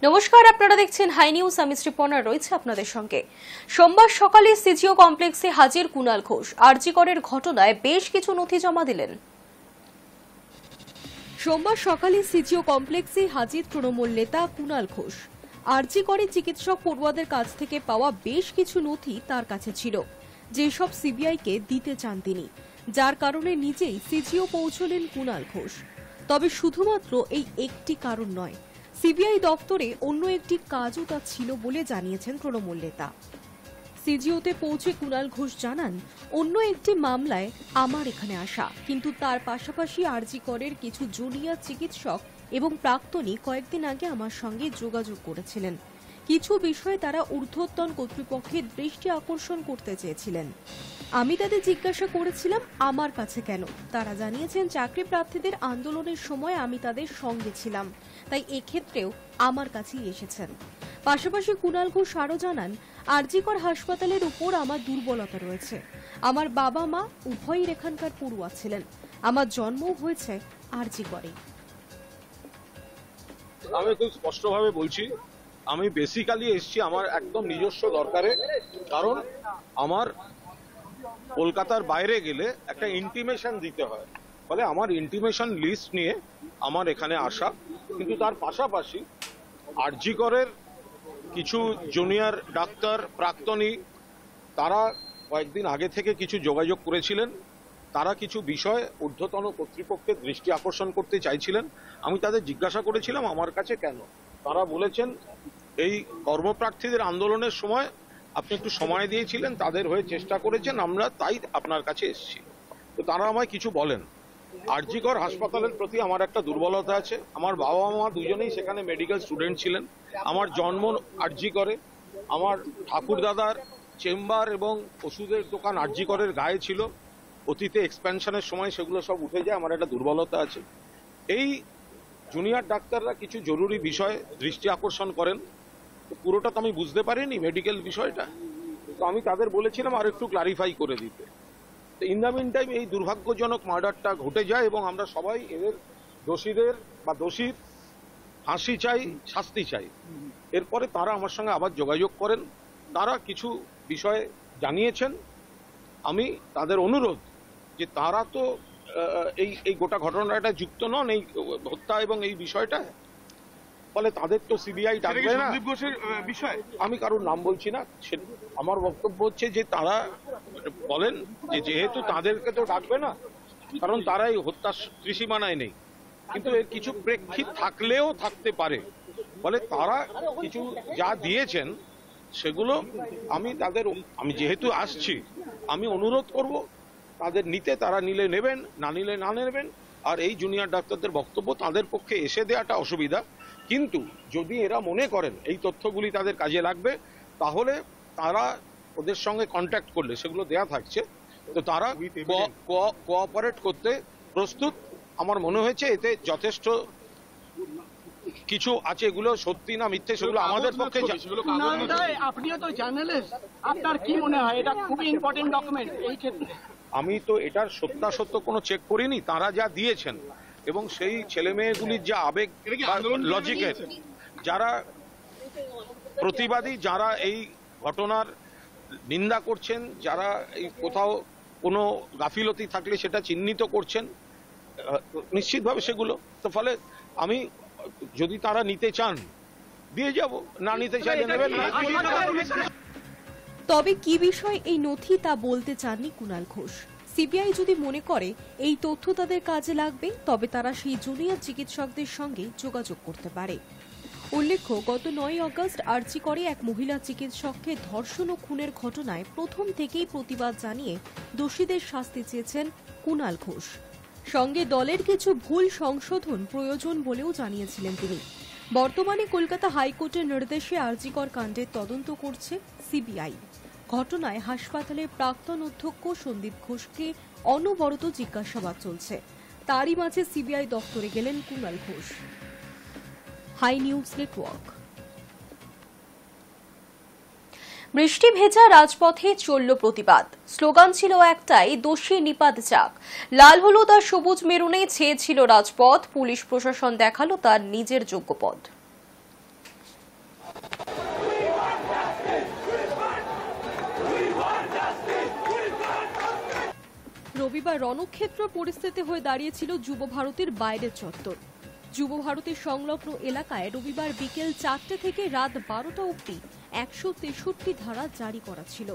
নমস্কার, আপনারা দেখছেন হাই নিউজ। আমি শ্রীপর্ণা রয়েছে আপনাদের সঙ্গে। সোমবার সকালে সিজিও কমপ্লেক্সে হাজির কুণাল ঘোষ আরজি করের ঘটনায় বেশ কিছু নথি জমা দিলেন। সোমবার সকালে সিজিও কমপ্লেক্সে হাজির তৃণমূল নেতা কুণাল ঘোষ। আরজি করে চিকিৎসক পড়ুয়াদের কাছ থেকে পাওয়া বেশ কিছু নথি তার কাছে ছিল, যেসব সিবিআইকে দিতে চান তিনি, যার কারণে নিজেই সিজিও পৌঁছলেন কুণাল ঘোষ। তবে শুধুমাত্র এই একটি কারণ নয়, সিবিআই দপ্তরে অন্য একটি কাজও তার ছিল বলে জানিয়েছেন তৃণমূল নেতা। সিজিওতে পৌঁছে কুণাল ঘোষ জানান, অন্য একটি মামলায় আমার এখানে আসা, কিন্তু তার পাশাপাশি আরজি করের কিছু জুনিয়র চিকিৎসক এবং প্রাক্তনী কয়েকদিন আগে আমার সঙ্গে যোগাযোগ করেছিলেন। কিছু বিষয়ে তারা ঊর্ধ্বতন কর্তৃপক্ষের দৃষ্টি আকর্ষণ করতে চেয়েছিলেন। আমি তাদের জিজ্ঞাসা করেছিলাম আমার কাছে কেন। তারা জানিয়েছেন, চাকরি প্রার্থীদের আন্দোলনের সময় আমি তাদের সঙ্গে ছিলাম, তাই এক্ষেত্রেও আমার কাছেই এসেছেন। পাশাপাশি কুণাল ঘোষ আরও জানান, আরজি কর হাসপাতালের উপর আমার দুর্বলতা রয়েছে। আমার বাবা মা উভয়ই এখানকার পড়ুয়া ছিলেন। আমার জন্মও হয়েছে আরজি করে। আমি খুব স্পষ্টভাবে বলছি, আমি বেসিক্যালি এসেছি আমার একদম নিজস্ব দরকারে। কারণ আমার কলকাতার বাইরে গেলে একটা ইন্টিমেশন দিতে হয়, ফলে আমার ইন্টিমেশন লিস্ট নিয়ে আমার এখানে আসা। কিন্তু তার পাশাপাশি আরজি করের কিছু জুনিয়র ডাক্তার প্রাক্তনী তারা কয়েকদিন আগে থেকে কিছু যোগাযোগ করেছিলেন। তারা কিছু বিষয় ঊর্ধ্বতন কর্তৃপক্ষের দৃষ্টি আকর্ষণ করতে চাইছিলেন। আমি তাদের জিজ্ঞাসা করেছিলাম আমার কাছে কেন। তারা বলেছেন, এই কর্মপ্রার্থীদের আন্দোলনের সময় আপনি একটু সময় দিয়েছিলেন, তাদের হয়ে চেষ্টা করেছেন, আমরা তাই আপনার কাছে এসেছি। তো তারা আমায় কিছু বলেন। আরজি কর হাসপাতালের প্রতি আমার একটা দুর্বলতা আছে। আমার বাবা মা দুজনেই সেখানে মেডিকেল স্টুডেন্ট ছিলেন। আমার জন্ম আরজি করে। আমার ঠাকুর দাদার চেম্বার এবং ওষুধের দোকান আরজি করের গায়ে ছিল। অতীতে এক্সপ্যানশনের সময় সেগুলো সব উঠে যায়। আমার একটা দুর্বলতা আছে। এই জুনিয়র ডাক্তাররা কিছু জরুরি বিষয় দৃষ্টি আকর্ষণ করেন। পুরোটা তো আমি বুঝতে পারিনি মেডিকেল বিষয়টা। তো আমি তাদের বলেছিলাম আর একটু ক্লারিফাই করে দিতে। ইন দ্য মিন টাইম এই দুর্ভাগ্যজনক মার্ডারটা ঘটে যায় এবং আমরা সবাই এদের দোষীদের বা দোষীর ফাঁসি চাই, শাস্তি চাই। এরপরে তারা আমার সঙ্গে আবার যোগাযোগ করেন। তারা কিছু বিষয় জানিয়েছেন। আমি তাদের অনুরোধ যে তারা তো এই গোটা ঘটনাটা যুক্ত নন, এই হত্যা এবং এই বিষয়টা, ফলে তাদের তো সিবিআই ডাকবে না। বিষয় আমি কারোর নাম বলছি না। আমার বক্তব্য হচ্ছে যে তারা বলেন যে যেহেতু তাদেরকে তো ডাকবে না, কারণ তারা এই হত্যার ত্রিসীমানায় নেই, কিন্তু এর কিছু প্রেক্ষিত থাকলেও থাকতে পারে। ফলে তারা কিছু যা দিয়েছেন সেগুলো আমি যেহেতু আসছি, আমি অনুরোধ করব তাদের নিতে, তারা নিলে নেবেন, না নিলে না নেবেন। আর এই জুনিয়র ডাক্তারদের বক্তব্য তাদের পক্ষে এসে দেওয়াটা অসুবিধা। কিন্তু যদি এরা মনে করেন এই তথ্যগুলি তাদের কাজে লাগবে, তাহলে তারা ওদের সঙ্গে কন্ট্যাক্ট করলে সেগুলো দেয়া থাকছে। তো তারা কোঅপারেট করতে প্রস্তুত। আমার মনে হয়েছে এতে যথেষ্ট কিছু আছে। এগুলো সত্যি না মিথ্যে সেগুলো আমাদের পক্ষে। আপনিও তো জার্নালিস্ট, আপনার কি মনে হয় এটা খুবই ইম্পর্টেন্ট ডকুমেন্ট এই ক্ষেত্রে? আমি তো এটার সত্যাসত্য কোনো চেক করিনি। তারা যা দিয়েছেন এবং সেই ছেলে মেয়েগুলির যা আবেগ লজিকের, যারা প্রতিবাদী, যারা এই ঘটনার নিন্দা করছেন, যারা এই কোথাও কোনো গাফিলতি থাকলে সেটা চিহ্নিত করছেন, নিশ্চিতভাবে সেগুলো তো। ফলে আমি যদি তারা নিতে চান দিয়ে যাব, না নিতে চাইলে নেবেন না। তবে কি বিষয় এই নথি তা বলতে চাননি কুণাল ঘোষ। সিবিআই যদি মনে করে এই তথ্য তাদের কাজে লাগবে, তবে তারা সেই জুনিয়র চিকিৎসকদের সঙ্গে যোগাযোগ করতে পারে। উল্লেখ্য, গত 9 আগস্ট আরজি করে এক মহিলা চিকিৎসককে ধর্ষণ ও খুনের ঘটনায় প্রথম থেকেই প্রতিবাদ জানিয়ে দোষীদের শাস্তি চেয়েছেন কুণাল ঘোষ। সঙ্গে দলের কিছু ভুল সংশোধন প্রয়োজন বলেও জানিয়েছিলেন তিনি। বর্তমানে কলকাতা হাইকোর্টের নির্দেশে আরজি কর কাণ্ডের তদন্ত করছে সিবিআই। ঘটনায় হাসপাতালের প্রাক্তন অধ্যক্ষ সন্দীপ ঘোষকে অনবরত জিজ্ঞাসাবাদ চলছে। তারই মাঝে সিবিআই দপ্তরে গেলেন Kunal Ghosh. High news network. বৃষ্টি ভেজা রাজপথে চলল প্রতিবাদ। স্লোগান ছিল একটাই, দোষী নিপাত যাক। লাল হলুদ আর সবুজ মেরুনে ছেয়ে ছিল রাজপথ। পুলিশ প্রশাসন দেখালো তার নিজের যোগ্য পথ। রবিবার রণক্ষেত্র পরিস্থিতি হয়ে দাঁড়িয়েছিল যুব ভারতীর বাইরের চত্বর। যুব ভারতীর সংলগ্ন এলাকায় রবিবার বিকেল 4টে থেকে রাত 12টা অবধি 163 ধারা জারি করা ছিল।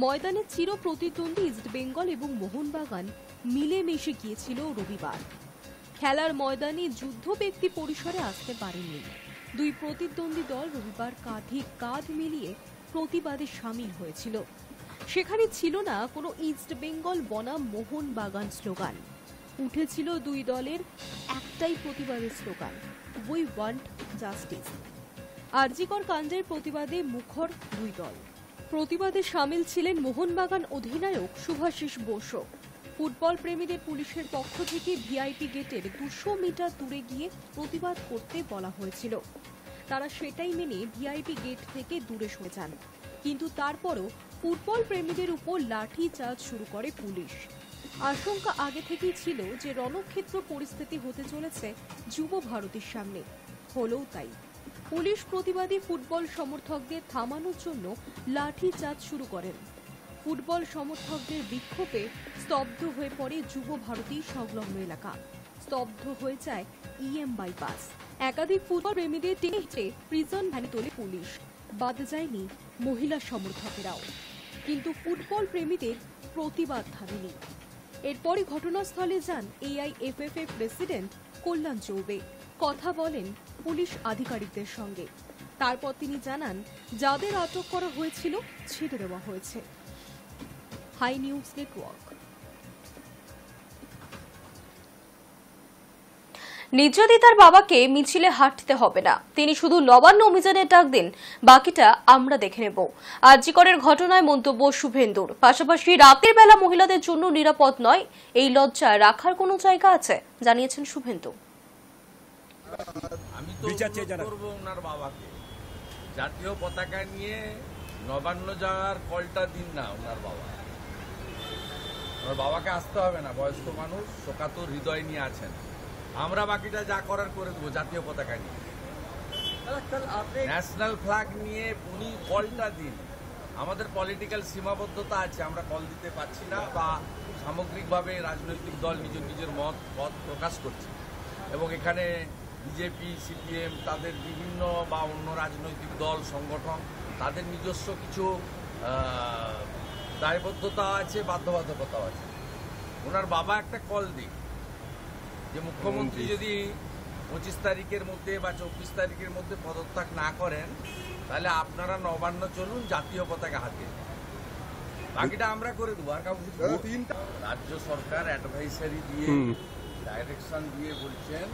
ময়দানে চির প্রতিদ্বন্দ্বী ইস্টবেঙ্গল এবং মোহনবাগান মিলেমিশে গিয়েছিল রবিবার। খেলার ময়দানে যুদ্ধ ব্যক্তি পরিসরে আসতে পারেননি। দুই প্রতিদ্বন্দ্বী দল রবিবার কাঁধে কাঁধ মিলিয়ে প্রতিবাদে সামিল হয়েছিল। সেখানে ছিল না কোনো ইস্টবেঙ্গল বনাম মোহনবাগান স্লোগান। উঠেছিল দুই দলের একটাই প্রতিবাদের slogan, we want justice. RG Kar কাণ্ডের প্রতিবাদে মুখর দুই দল। প্রতিবাদে সামিল ছিলেন মোহনবাগান অধিনায়ক শুভাশিস বসু। ফুটবল প্রেমীদের পুলিশের পক্ষ থেকে ভিআইপি গেটের 200 মিটার দূরে গিয়ে প্রতিবাদ করতে বলা হয়েছিল। তারা সেটাই মেনে ভিআইপি গেট থেকে দূরে সরে যান, কিন্তু তারপরও ফুটবল প্রেমীদের উপর লাঠি চার্জ শুরু করে পুলিশ। আশঙ্কা আগে থেকেই ছিল যে রণক্ষেত্র পরিস্থিতি হতে চলেছে যুব ভারতীর সামনে, হলেও তাই। পুলিশ প্রতিবাদী ফুটবল সমর্থকদের থামানোর জন্য লাঠি চার্জ শুরু করেন। ফুটবল সমর্থকদের বিক্ষোভে স্তব্ধ হয়ে পড়ে যুব ভারতী সংলগ্ন এলাকা। স্তব্ধ হয়ে যায় ইএম বাইপাস। একাধিক ফুটবল প্রেমীদের টেনে হেঁচে প্রিজন ভ্যানে তোলে পুলিশ। বাদ যায়নি মহিলা সমর্থকেরাও, কিন্তু ফুটবল প্রেমীদের প্রতিবাদ থামেনি। এরপরই ঘটনাস্থলে যান এআইএফএফ এর প্রেসিডেন্ট কল্যাণ চৌবে। কথা বলেন পুলিশ আধিকারিকদের সঙ্গে। তারপর তিনি জানান, যাদের আটক করা হয়েছিল ছেড়ে দেওয়া হয়েছে। High news network. নির্যাতিতার বাবাকে মিছিলে হাঁটতে হবে না, তিনি শুধু নবান্ন অভিযানের ডাক দিন, বাকিটা আমরা দেখে নেব। আরজিকরের ঘটনায় মন্তব্য শুভেন্দুর। পাশাপাশি রাতের বেলা মহিলাদের জন্য নিরাপদ নয়, এই লজ্জা রাখার কোনো জায়গা আছে, জানিয়েছেন শুভেন্দু। আমি তো করবো ওনার বাবাকে জাতীয় পতাকা নিয়ে নবান্ন যাওয়ার কলটা দিন না। ওনার বাবাকে আসতে হবে না, বয়স্ক মানুষ, শোকাতুর হৃদয় নিয়ে আছেন। আমরা বাকিটা যা করার করে দেবো জাতীয় পতাকা নিয়ে, ন্যাশনাল ফ্ল্যাগ নিয়ে উনি কলটা দিন। আমাদের পলিটিক্যাল সীমাবদ্ধতা আছে, আমরা কল দিতে পারছি না, বা সামগ্রিকভাবে রাজনৈতিক দল নিজের মত প্রকাশ করছে, এবং এখানে বিজেপি, সিপিএম, তাদের বিভিন্ন বা অন্য রাজনৈতিক দল সংগঠন, তাদের নিজস্ব কিছু দায়বদ্ধতা আছে, বাধ্যবাধকতাও আছে। ওনার বাবা একটা কল দিক যে মুখ্যমন্ত্রী যদি 25 তারিখের মধ্যে বা 24 তারিখের মধ্যে পদত্যাগ না করেন, তাহলে আপনারা নবান্ন চলুন জাতীয় পতাকা হাতে, বাকিটা আমরা করে দেবো। আর কাউকে রাজ্য সরকার অ্যাডভাইসারি দিয়ে ডাইরেকশন দিয়ে বলছেন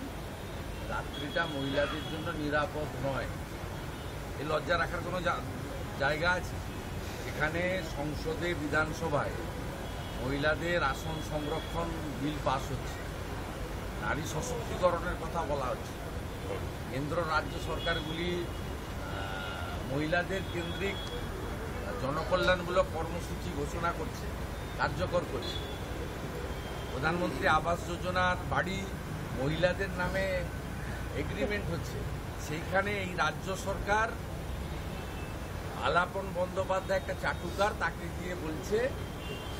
রাত্রিটা মহিলাদের জন্য নিরাপদ নয়। এই লজ্জা রাখার কোনো জায়গা আছে? এখানে সংসদে, বিধানসভায় মহিলাদের আসন সংরক্ষণ বিল পাস হচ্ছে, নারী সশক্তিকরণের কথা বলা হচ্ছে। কেন্দ্র রাজ্য সরকারগুলি মহিলাদের কেন্দ্রিক জনকল্যাণমূলক কর্মসূচি ঘোষণা করছে, কার্যকর করছে। প্রধানমন্ত্রী আবাস যোজনার বাড়ি মহিলাদের নামে এগ্রিমেন্ট হচ্ছে, সেইখানে এই রাজ্য সরকার আলাপন বন্দ্যোপাধ্যায় একটা চাটুকার, তাকে দিয়ে বলছে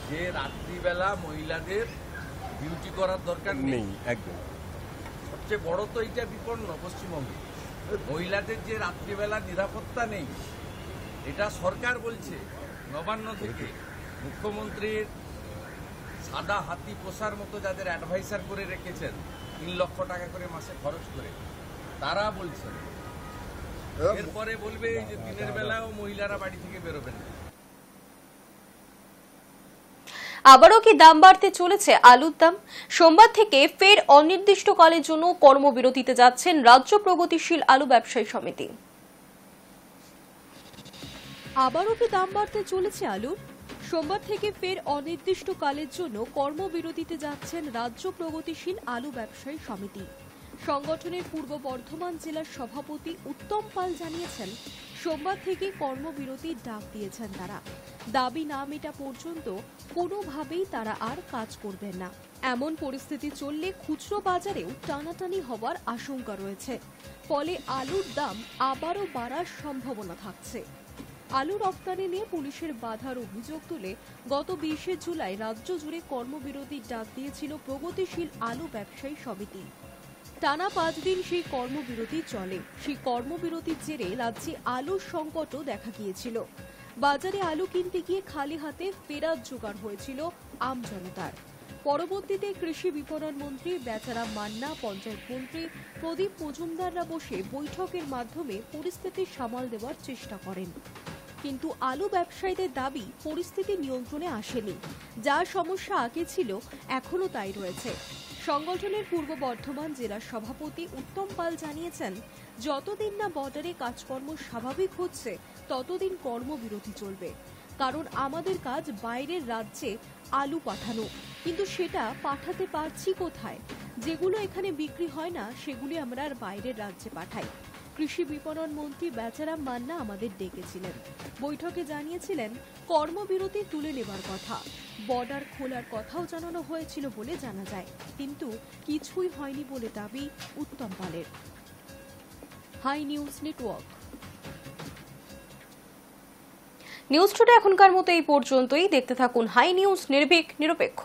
যে রাত্রিবেলা মহিলাদের ডিউটি করার দরকার নেই। একদম সবচেয়ে বড় তো এইটা বিপন্ন পশ্চিমবঙ্গে, মহিলাদের যে রাত্রিবেলা নিরাপত্তা নেই, এটা সরকার বলছে। নবান্ন থেকে মুখ্যমন্ত্রীর সাদা হাতি পোষার মতো যাদের অ্যাডভাইসার করে রেখেছেন 3 লক্ষ টাকা করে মাসে খরচ করে, তারা বলছেন। এরপরে বলবে যে দিনের বেলাও মহিলারা বাড়ি থেকে বেরোবেন না। আবারও কি দাম বাড়তে চলেছে আলুর দাম? সোমবার থেকে ফের অনির্দিষ্টকালের জন্য কর্মবিরতিতে যাচ্ছেন রাজ্য প্রগতিশীল আলু ব্যবসায়ী সমিতি। আবারও কি দাম বাড়তে চলেছে আলুর? সোমবার থেকে ফের অনির্দিষ্টকালের জন্য কর্মবিরতিতে যাচ্ছেন রাজ্য প্রগতিশীল আলু ব্যবসায়ী সমিতি। সংগঠনের পূর্ব বর্ধমান জেলার সভাপতি উত্তম পাল জানিয়েছেন, সোমবার থেকে কর্মবিরতির ডাক দিয়েছেন তারা। দাবি না মেটা পর্যন্ত কোনোভাবেই তারা আর কাজ করবেন না। এমন পরিস্থিতি চললে খুচরো বাজারেও টানাটানি হওয়ার আশঙ্কা রয়েছে, ফলে আলুর দাম আবারও বাড়ার সম্ভাবনা থাকছে। আলু রপ্তানি নিয়ে পুলিশের বাধার অভিযোগ তুলে গত 20শে জুলাই রাজ্য জুড়ে কর্মবিরতির ডাক দিয়েছিল প্রগতিশীল আলু ব্যবসায়ী সমিতি। টানা 5 দিন সেই কর্মবিরতি চলে। সেই কর্মবিরতির জেরে রাজ্যে আলুর সংকটও দেখা গিয়েছিল। বাজারে আলু কিনতে গিয়ে খালি হাতে ফেরার জোগাড় হয়েছিল আমজনতার। পরবর্তীতে কৃষি বিপণন মন্ত্রী বেচারাম মান্না, পঞ্চায়েত মন্ত্রী প্রদীপ মজুমদাররা বসে বৈঠকের মাধ্যমে পরিস্থিতি সামাল দেওয়ার চেষ্টা করেন। কিন্তু আলু ব্যবসায়ীদের দাবি পরিস্থিতি নিয়ন্ত্রণে আসেনি। যা সমস্যা আগে ছিল এখনো তাই রয়েছে। সংগঠনের পূর্ব বর্ধমান জেলার সভাপতি উত্তম পাল জানিয়েছেন, যতদিন না বর্ডারে কাজকর্ম স্বাভাবিক হচ্ছে ততদিন কর্মবিরতি চলবে। কারণ আমাদের কাজ বাইরের রাজ্যে আলু পাঠানো, কিন্তু সেটা পাঠাতে পারছি কোথায়? যেগুলো এখানে বিক্রি হয় না সেগুলি আমরা আর বাইরের রাজ্যে পাঠাই। কৃষি বিপণন মন্ত্রী বেচারাম মান্না আমাদের ডেকেছিলেন। বৈঠকে জানিয়েছিলেন কর্মবিরতি তুলে নেবার কথা, বর্ডার খোলার কথাও জানানো হয়েছিল বলে জানা যায়, কিন্তু কিছুই হয়নি বলে দাবি উত্তম পালের। High news network. News today এখনকার মতো এই পর্যন্তই। দেখতে থাকুন হাই নিউজ, নির্ভীক নিরপেক্ষ।